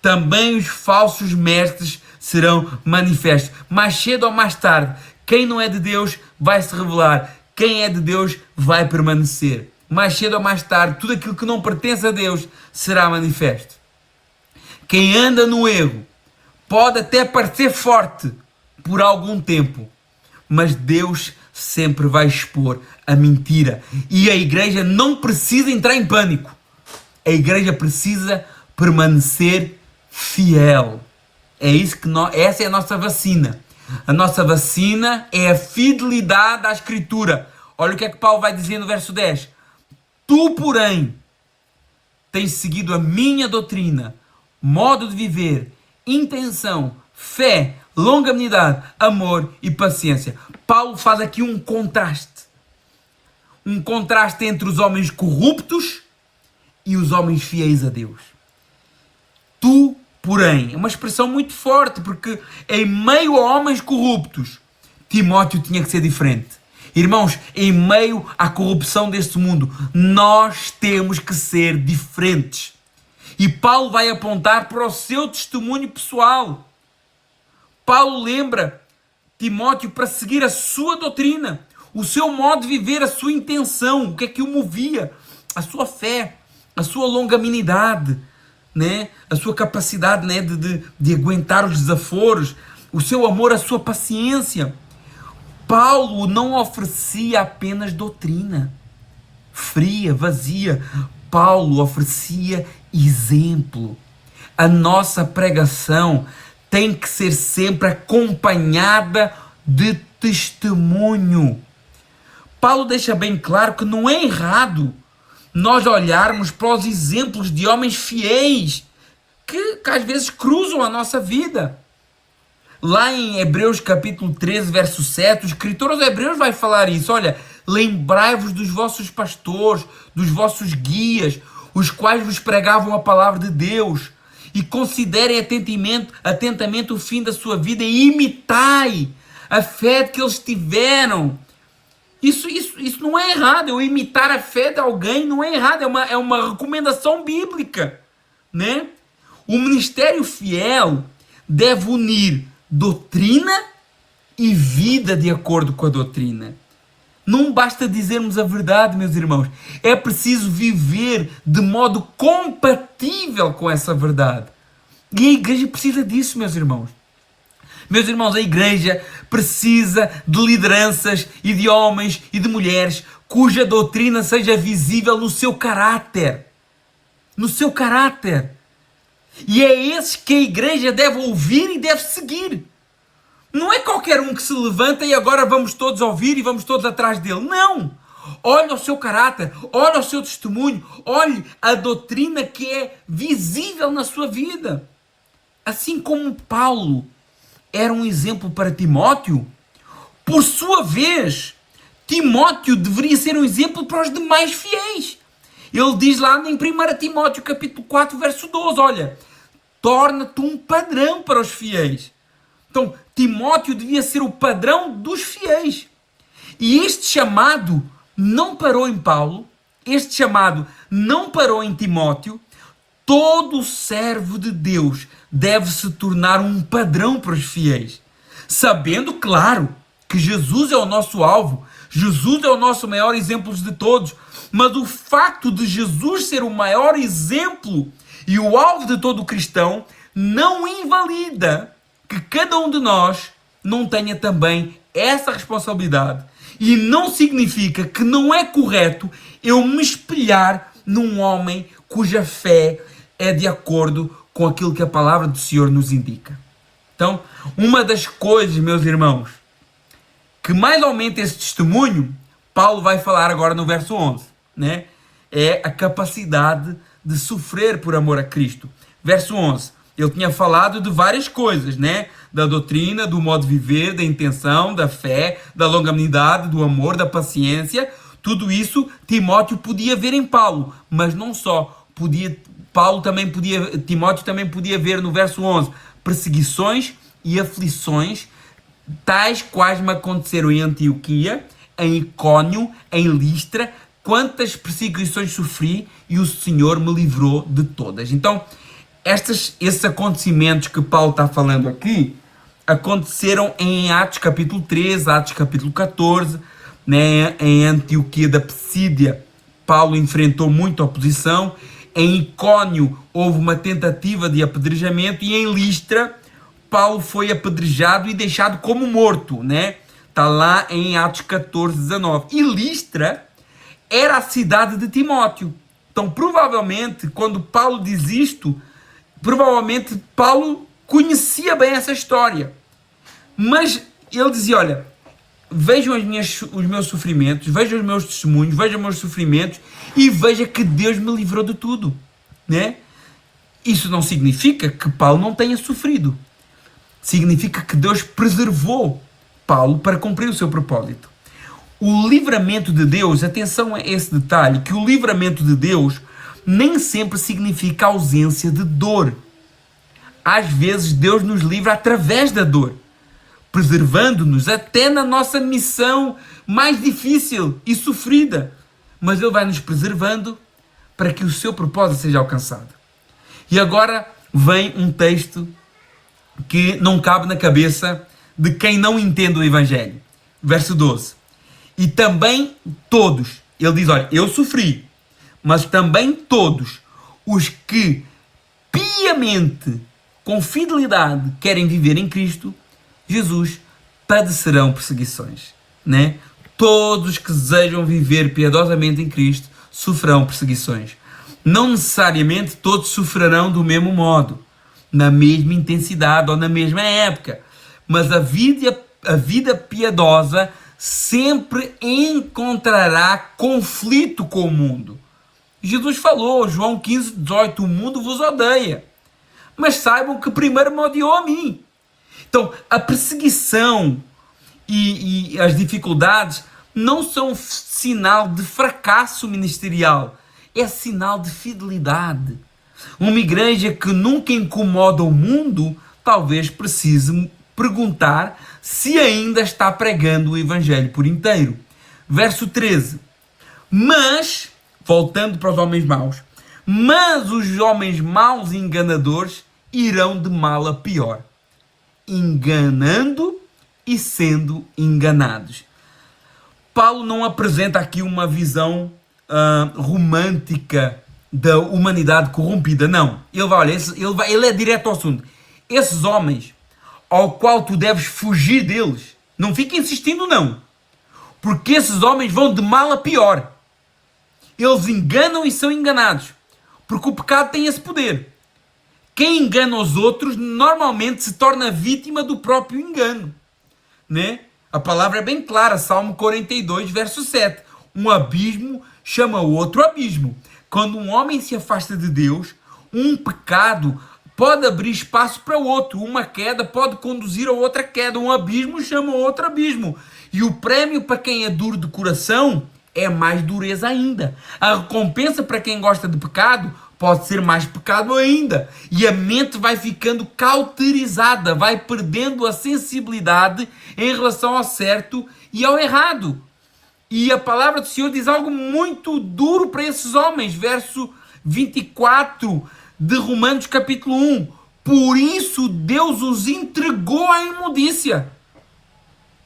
também os falsos mestres serão manifestos. Mais cedo ou mais tarde, quem não é de Deus vai se revelar. Quem é de Deus vai permanecer. Mais cedo ou mais tarde, tudo aquilo que não pertence a Deus será manifesto. Quem anda no erro pode até parecer forte por algum tempo, mas Deus sempre vai expor a mentira. E a igreja não precisa entrar em pânico. A igreja precisa permanecer fiel. É isso que essa é a nossa vacina. A nossa vacina é a fidelidade à Escritura. Olha o que é que Paulo vai dizer no verso 10. Tu, porém, tens seguido a minha doutrina, modo de viver, intenção, fé, longanimidade, amor e paciência. Paulo faz aqui um contraste. Um contraste entre os homens corruptos e os homens fiéis a Deus. Tu, porém, é uma expressão muito forte, porque em meio a homens corruptos, Timóteo tinha que ser diferente. Irmãos, em meio à corrupção deste mundo, nós temos que ser diferentes. E Paulo vai apontar para o seu testemunho pessoal. Paulo lembra Timóteo para seguir a sua doutrina, o seu modo de viver, a sua intenção, o que é que o movia, a sua fé, a sua longanimidade, né? A sua capacidade, né? de aguentar os desaforos, o seu amor, a sua paciência. Paulo não oferecia apenas doutrina fria, vazia. Paulo oferecia exemplo. A nossa pregação tem que ser sempre acompanhada de testemunho. Paulo deixa bem claro que não é errado nós olharmos para os exemplos de homens fiéis que às vezes cruzam a nossa vida. Lá em Hebreus capítulo 13, verso 7, o escritor aos Hebreus vai falar isso. Olha, lembrai-vos dos vossos pastores, dos vossos guias, os quais vos pregavam a palavra de Deus, e considerem atentamente o fim da sua vida e imitai a fé que eles tiveram. Isso não é errado. Eu imitar a fé de alguém não é errado. É uma recomendação bíblica, né? O ministério fiel deve unir doutrina e vida de acordo com a doutrina. Não basta dizermos a verdade, meus irmãos. É preciso viver de modo compatível com essa verdade. E a igreja precisa disso, meus irmãos. Meus irmãos, a igreja precisa de lideranças e de homens e de mulheres cuja doutrina seja visível no seu caráter. No seu caráter. E é esses que a igreja deve ouvir e deve seguir. Não é qualquer um que se levanta e agora vamos todos ouvir e vamos todos atrás dele. Não! Olhe o seu caráter, olhe o seu testemunho, olhe a doutrina que é visível na sua vida. Assim como Paulo era um exemplo para Timóteo, por sua vez, Timóteo deveria ser um exemplo para os demais fiéis. Ele diz lá em 1 Timóteo capítulo 4, verso 12, olha, torna-te um padrão para os fiéis. Então, Timóteo devia ser o padrão dos fiéis. E este chamado não parou em Paulo, este chamado não parou em Timóteo. Todo servo de Deus deve se tornar um padrão para os fiéis. Sabendo, claro, que Jesus é o nosso alvo, Jesus é o nosso maior exemplo de todos, mas o facto de Jesus ser o maior exemplo e o alvo de todo cristão não invalida que cada um de nós não tenha também essa responsabilidade. E não significa que não é correto eu me espelhar num homem cuja fé é de acordo com aquilo que a palavra do Senhor nos indica. Então, uma das coisas, meus irmãos, que mais aumenta esse testemunho, Paulo vai falar agora no verso 11, né? É a capacidade de sofrer por amor a Cristo. Verso 11, ele tinha falado de várias coisas, né? Da doutrina, do modo de viver, da intenção, da fé, da longanimidade, do amor, da paciência. Tudo isso Timóteo podia ver em Paulo, mas não só. Timóteo também podia ver no verso 11 perseguições e aflições, tais quais me aconteceram em Antioquia, em Icônio, em Listra, quantas perseguições sofri e o Senhor me livrou de todas. Então, esses acontecimentos que Paulo está falando aqui aconteceram em Atos capítulo 13, Atos capítulo 14, né? Em Antioquia da Psídia, Paulo enfrentou muita oposição. Em Icônio houve uma tentativa de apedrejamento e em Listra Paulo foi apedrejado e deixado como morto, né? Está lá em Atos 14, 19. E Listra era a cidade de Timóteo. Então, provavelmente, quando Paulo diz isto, provavelmente Paulo conhecia bem essa história. Mas ele dizia, olha, vejam os meus sofrimentos, vejam os meus testemunhos, vejam os meus sofrimentos e veja que Deus me livrou de tudo, né? Isso não significa que Paulo não tenha sofrido. Significa que Deus preservou Paulo para cumprir o seu propósito. O livramento de Deus, atenção a esse detalhe, que o livramento de Deus nem sempre significa ausência de dor. Às vezes Deus nos livra através da dor, preservando-nos até na nossa missão mais difícil e sofrida. Mas Ele vai nos preservando para que o seu propósito seja alcançado. E agora vem um texto que não cabe na cabeça de quem não entende o Evangelho. Verso 12. E também todos, ele diz, olha, eu sofri, mas também todos os que piamente, com fidelidade, querem viver em Cristo Jesus, padecerão perseguições, né? Todos os que desejam viver piedosamente em Cristo sofrerão perseguições. Não necessariamente todos sofrerão do mesmo modo, na mesma intensidade ou na mesma época, mas a vida piedosa sempre encontrará conflito com o mundo. Jesus falou, João 15, 18, o mundo vos odeia, mas saibam que primeiro me odiou a mim. Então, a perseguição e as dificuldades não são sinal de fracasso ministerial, é sinal de fidelidade. Uma igreja que nunca incomoda o mundo, talvez precise perguntar se ainda está pregando o Evangelho por inteiro. Verso 13. Mas, voltando para os homens maus, mas os homens maus e enganadores irão de mal a pior, enganando e sendo enganados. Paulo não apresenta aqui uma visão romântica da humanidade corrompida, não. Ele é direto ao assunto. Esses homens, ao qual tu deves fugir deles, não fica insistindo, não. Porque esses homens vão de mal a pior. Eles enganam e são enganados. Porque o pecado tem esse poder. Quem engana os outros normalmente se torna vítima do próprio engano, né? A palavra é bem clara, Salmo 42, verso 7. Um abismo chama o outro abismo. Quando um homem se afasta de Deus, um pecado pode abrir espaço para outro. Uma queda pode conduzir a outra queda. Um abismo chama outro abismo. E o prêmio para quem é duro de coração é mais dureza ainda. A recompensa para quem gosta de pecado pode ser mais pecado ainda. E a mente vai ficando cauterizada, vai perdendo a sensibilidade em relação ao certo e ao errado. E a palavra do Senhor diz algo muito duro para esses homens. Verso 24 de Romanos capítulo 1. Por isso Deus os entregou à imundícia,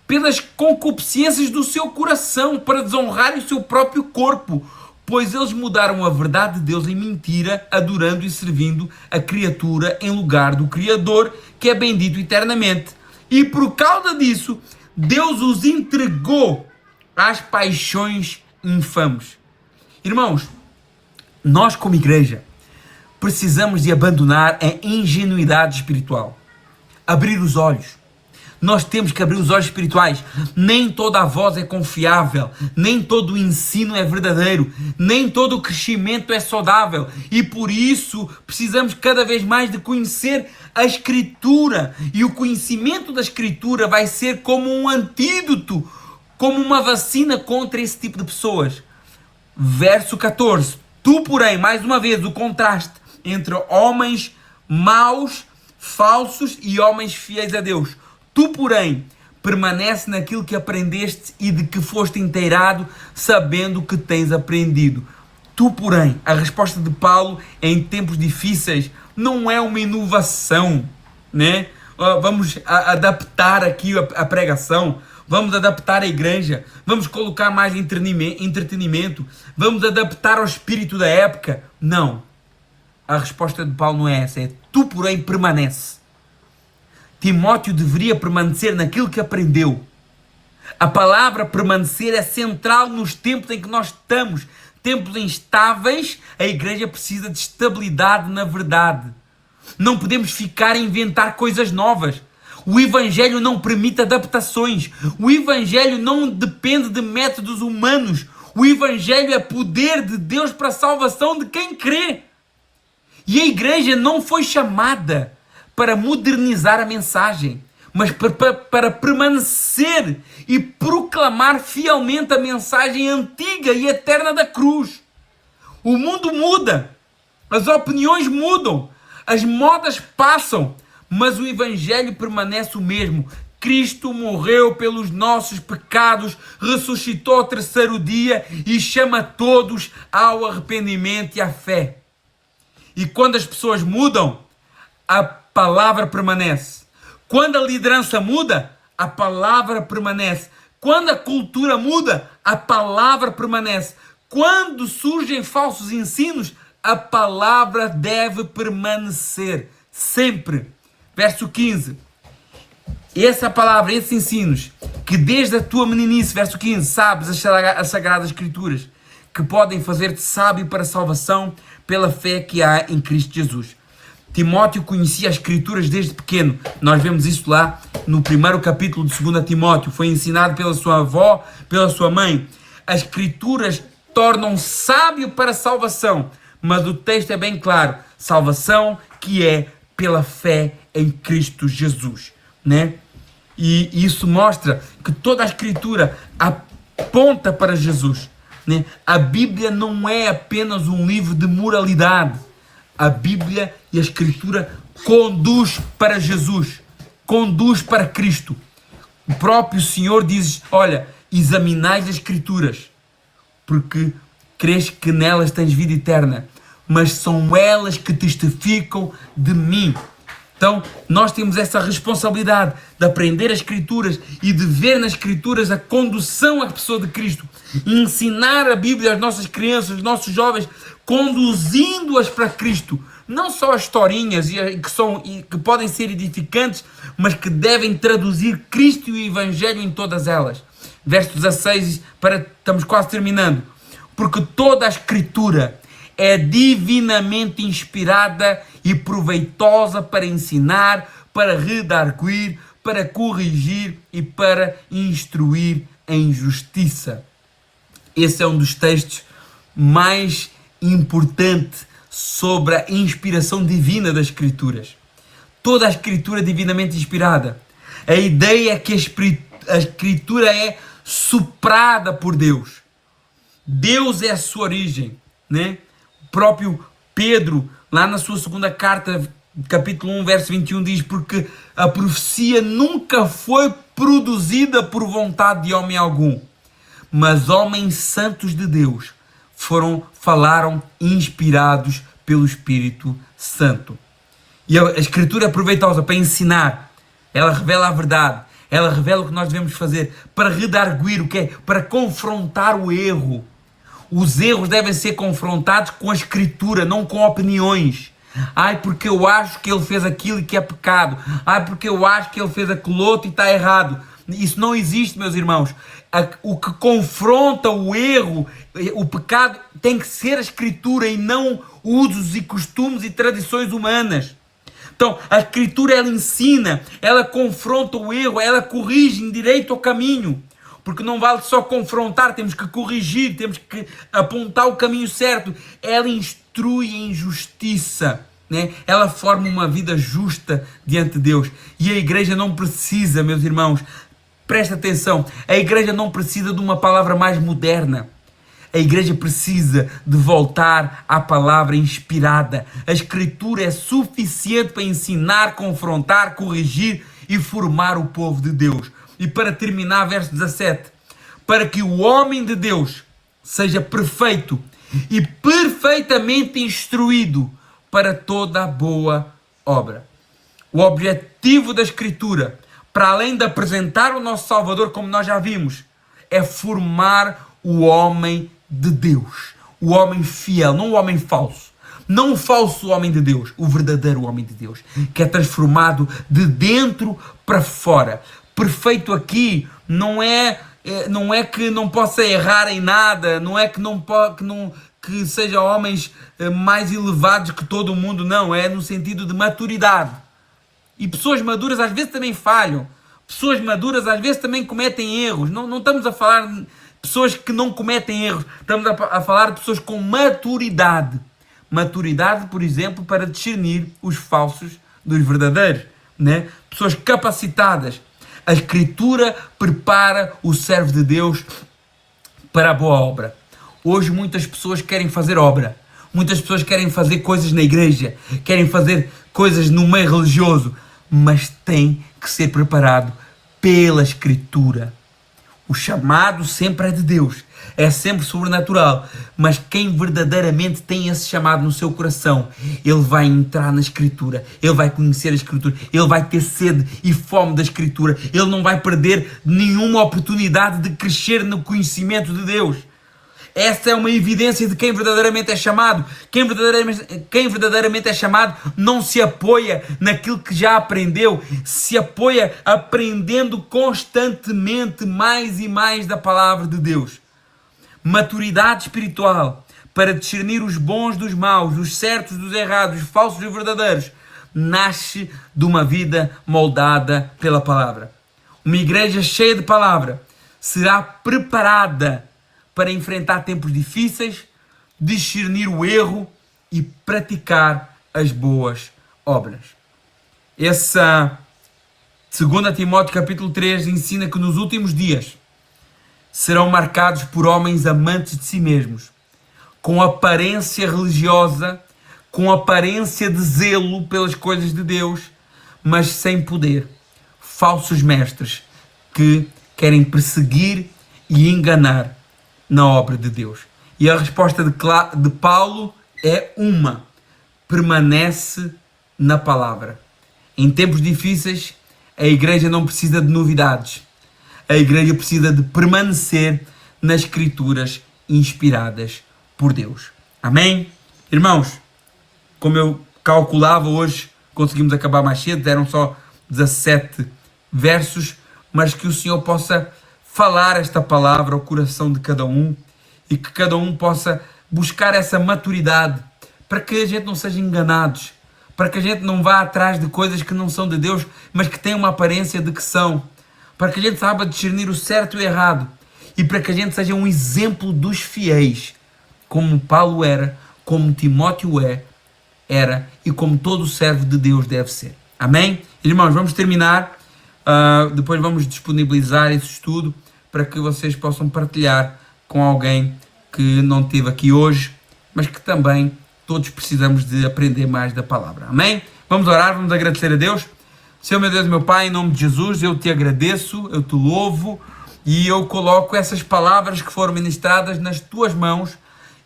pelas concupiscências do seu coração, para desonrar o seu próprio corpo, pois eles mudaram a verdade de Deus em mentira, adorando e servindo a criatura em lugar do Criador, que é bendito eternamente. E por causa disso, Deus os entregou às paixões infames. Irmãos, nós como igreja precisamos de abandonar a ingenuidade espiritual, abrir os olhos. Nós temos que abrir os olhos espirituais. Nem toda a voz é confiável, nem todo o ensino é verdadeiro, nem todo o crescimento é saudável. E por isso precisamos cada vez mais de conhecer a Escritura. E o conhecimento da Escritura vai ser como um antídoto, como uma vacina contra esse tipo de pessoas. Verso 14. Tu, porém, mais uma vez, o contraste, entre homens maus, falsos e homens fiéis a Deus. Tu, porém, permanece naquilo que aprendeste e de que foste inteirado, sabendo que tens aprendido. Tu, porém, a resposta de Paulo em tempos difíceis não é uma inovação, né? Vamos adaptar aqui a pregação, vamos adaptar a igreja, vamos colocar mais entretenimento, vamos adaptar ao espírito da época. Não. A resposta de Paulo não é essa, é tu, porém, permanece. Timóteo deveria permanecer naquilo que aprendeu. A palavra permanecer é central nos tempos em que nós estamos. Tempos instáveis, a igreja precisa de estabilidade na verdade. Não podemos ficar a inventar coisas novas. O Evangelho não permite adaptações. O Evangelho não depende de métodos humanos. O Evangelho é poder de Deus para a salvação de quem crê. E a igreja não foi chamada para modernizar a mensagem, mas para permanecer e proclamar fielmente a mensagem antiga e eterna da cruz. O mundo muda, as opiniões mudam, as modas passam, mas o Evangelho permanece o mesmo. Cristo morreu pelos nossos pecados, ressuscitou ao terceiro dia e chama todos ao arrependimento e à fé. E quando as pessoas mudam, a palavra permanece. Quando a liderança muda, a palavra permanece. Quando a cultura muda, a palavra permanece. Quando surgem falsos ensinos, a palavra deve permanecer. Sempre. Verso 15. Essa palavra, esses ensinos, que desde a tua meninice, verso 15, sabes as Sagradas Escrituras, que podem fazer-te sábio para a salvação pela fé que há em Cristo Jesus. Timóteo conhecia as Escrituras desde pequeno. Nós vemos isso lá no primeiro capítulo de 2 Timóteo. Foi ensinado pela sua avó, pela sua mãe. As Escrituras tornam sábio para a salvação. Mas o texto é bem claro. Salvação que é pela fé em Cristo Jesus, né? E isso mostra que toda a Escritura aponta para Jesus, né? A Bíblia não é apenas um livro de moralidade. A Bíblia e a Escritura conduz para Jesus, conduz para Cristo. O próprio Senhor diz, olha, examinais as Escrituras, porque crês que nelas tens vida eterna, mas são elas que testificam de mim. Então, nós temos essa responsabilidade de aprender as Escrituras e de ver nas Escrituras a condução à pessoa de Cristo. Ensinar a Bíblia às nossas crianças, aos nossos jovens, conduzindo-as para Cristo. Não só as historinhas que podem ser edificantes, mas que devem traduzir Cristo e o Evangelho em todas elas. Verso 16, estamos quase terminando. Porque toda a Escritura é divinamente inspirada e proveitosa para ensinar, para redarguir, para corrigir e para instruir em justiça. Esse é um dos textos mais importantes sobre a inspiração divina das Escrituras. Toda a Escritura é divinamente inspirada. A ideia é que a Escritura é soprada por Deus. Deus é a sua origem, né? O próprio Pedro, lá na sua segunda carta, capítulo 1, verso 21, diz: porque a profecia nunca foi produzida por vontade de homem algum, mas homens santos de Deus falaram inspirados pelo Espírito Santo. E a Escritura é proveitosa para ensinar. Ela revela a verdade. Ela revela o que nós devemos fazer para redarguir, o que é? Para confrontar o erro. Os erros devem ser confrontados com a Escritura, não com opiniões. Ai, porque eu acho que ele fez aquilo e que é pecado. Ai, porque eu acho que ele fez aquilo outro e está errado. Isso não existe, meus irmãos. O que confronta o erro, o pecado, tem que ser a Escritura e não usos e costumes e tradições humanas. Então, a Escritura, ela ensina, ela confronta o erro, ela corrige, endireita o caminho. Porque não vale só confrontar, temos que corrigir, temos que apontar o caminho certo. Ela instrui em justiça, né? Ela forma uma vida justa diante de Deus. E a igreja não precisa, meus irmãos, presta atenção, a igreja não precisa de uma palavra mais moderna. A igreja precisa de voltar à palavra inspirada. A Escritura é suficiente para ensinar, confrontar, corrigir e formar o povo de Deus. E para terminar, verso 17. Para que o homem de Deus seja perfeito e perfeitamente instruído para toda a boa obra. O objetivo da Escritura, para além de apresentar o nosso Salvador, como nós já vimos, é formar o homem de Deus, o homem fiel, não o homem falso, não o falso homem de Deus, o verdadeiro homem de Deus, que é transformado de dentro para fora. Perfeito aqui não é que não possa errar em nada, não é que seja homens mais elevados que todo mundo, não, é no sentido de maturidade. E pessoas maduras às vezes também falham. Pessoas maduras às vezes também cometem erros. Não estamos a falar de pessoas que não cometem erros. Estamos a falar de pessoas com maturidade. Maturidade, por exemplo, para discernir os falsos dos verdadeiros. Né? Pessoas capacitadas. A Escritura prepara o servo de Deus para a boa obra. Hoje muitas pessoas querem fazer obra. Muitas pessoas querem fazer coisas na igreja. Querem fazer coisas no meio religioso. Mas tem que ser preparado pela Escritura. O chamado sempre é de Deus, é sempre sobrenatural, mas quem verdadeiramente tem esse chamado no seu coração, ele vai entrar na Escritura, ele vai conhecer a Escritura, ele vai ter sede e fome da Escritura, ele não vai perder nenhuma oportunidade de crescer no conhecimento de Deus. Essa é uma evidência de quem verdadeiramente é chamado. Quem verdadeiramente é chamado não se apoia naquilo que já aprendeu, se apoia aprendendo constantemente mais e mais da palavra de Deus. Maturidade espiritual para discernir os bons dos maus, os certos dos errados, os falsos dos verdadeiros, nasce de uma vida moldada pela palavra. Uma igreja cheia de palavra será preparada para enfrentar tempos difíceis, discernir o erro e praticar as boas obras. Essa 2 Timóteo capítulo 3 ensina que nos últimos dias serão marcados por homens amantes de si mesmos, com aparência religiosa, com aparência de zelo pelas coisas de Deus, mas sem poder. Falsos mestres que querem perseguir e enganar na obra de Deus. E a resposta de Paulo é uma: permanece na palavra. Em tempos difíceis, a igreja não precisa de novidades. A igreja precisa de permanecer nas Escrituras inspiradas por Deus. Amém? Irmãos, como eu calculava hoje, conseguimos acabar mais cedo, eram só 17 versos, mas que o Senhor possa falar esta palavra ao coração de cada um e que cada um possa buscar essa maturidade para que a gente não seja enganados, para que a gente não vá atrás de coisas que não são de Deus, mas que têm uma aparência de que são, para que a gente saiba discernir o certo e o errado e para que a gente seja um exemplo dos fiéis, como Paulo era, como Timóteo era e como todo servo de Deus deve ser. Amém? Irmãos, vamos terminar. Depois vamos disponibilizar esse estudo para que vocês possam partilhar com alguém que não esteve aqui hoje, mas que também todos precisamos de aprender mais da palavra. Amém? Vamos orar, vamos agradecer a Deus. Senhor, meu Deus, meu Pai, em nome de Jesus, eu te agradeço, eu te louvo e eu coloco essas palavras que foram ministradas nas tuas mãos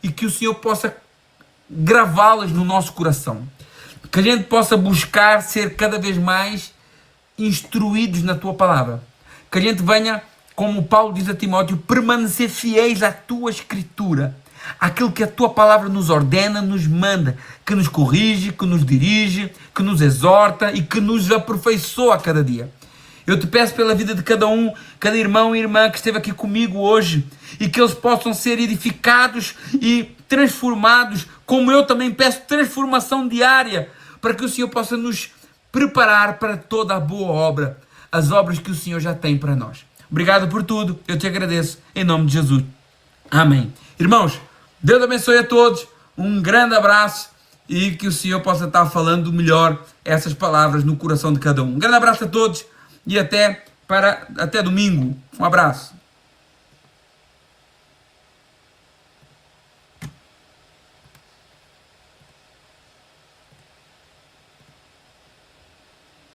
e que o Senhor possa gravá-las no nosso coração. Que a gente possa buscar ser cada vez mais instruídos na tua palavra. Que a gente venha, como Paulo diz a Timóteo, permanecer fiéis à tua Escritura. Aquilo que a tua palavra nos ordena, nos manda, que nos corrige, que nos dirige, que nos exorta e que nos aperfeiçoa a cada dia. Eu te peço pela vida de cada um, cada irmão e irmã que esteve aqui comigo hoje e que eles possam ser edificados e transformados, como eu também peço transformação diária, para que o Senhor possa nos preparar para toda a boa obra, as obras que o Senhor já tem para nós. Obrigado por tudo, eu te agradeço, em nome de Jesus. Amém. Irmãos, Deus abençoe a todos, um grande abraço e que o Senhor possa estar falando melhor essas palavras no coração de cada um. Um grande abraço a todos e até domingo. Um abraço.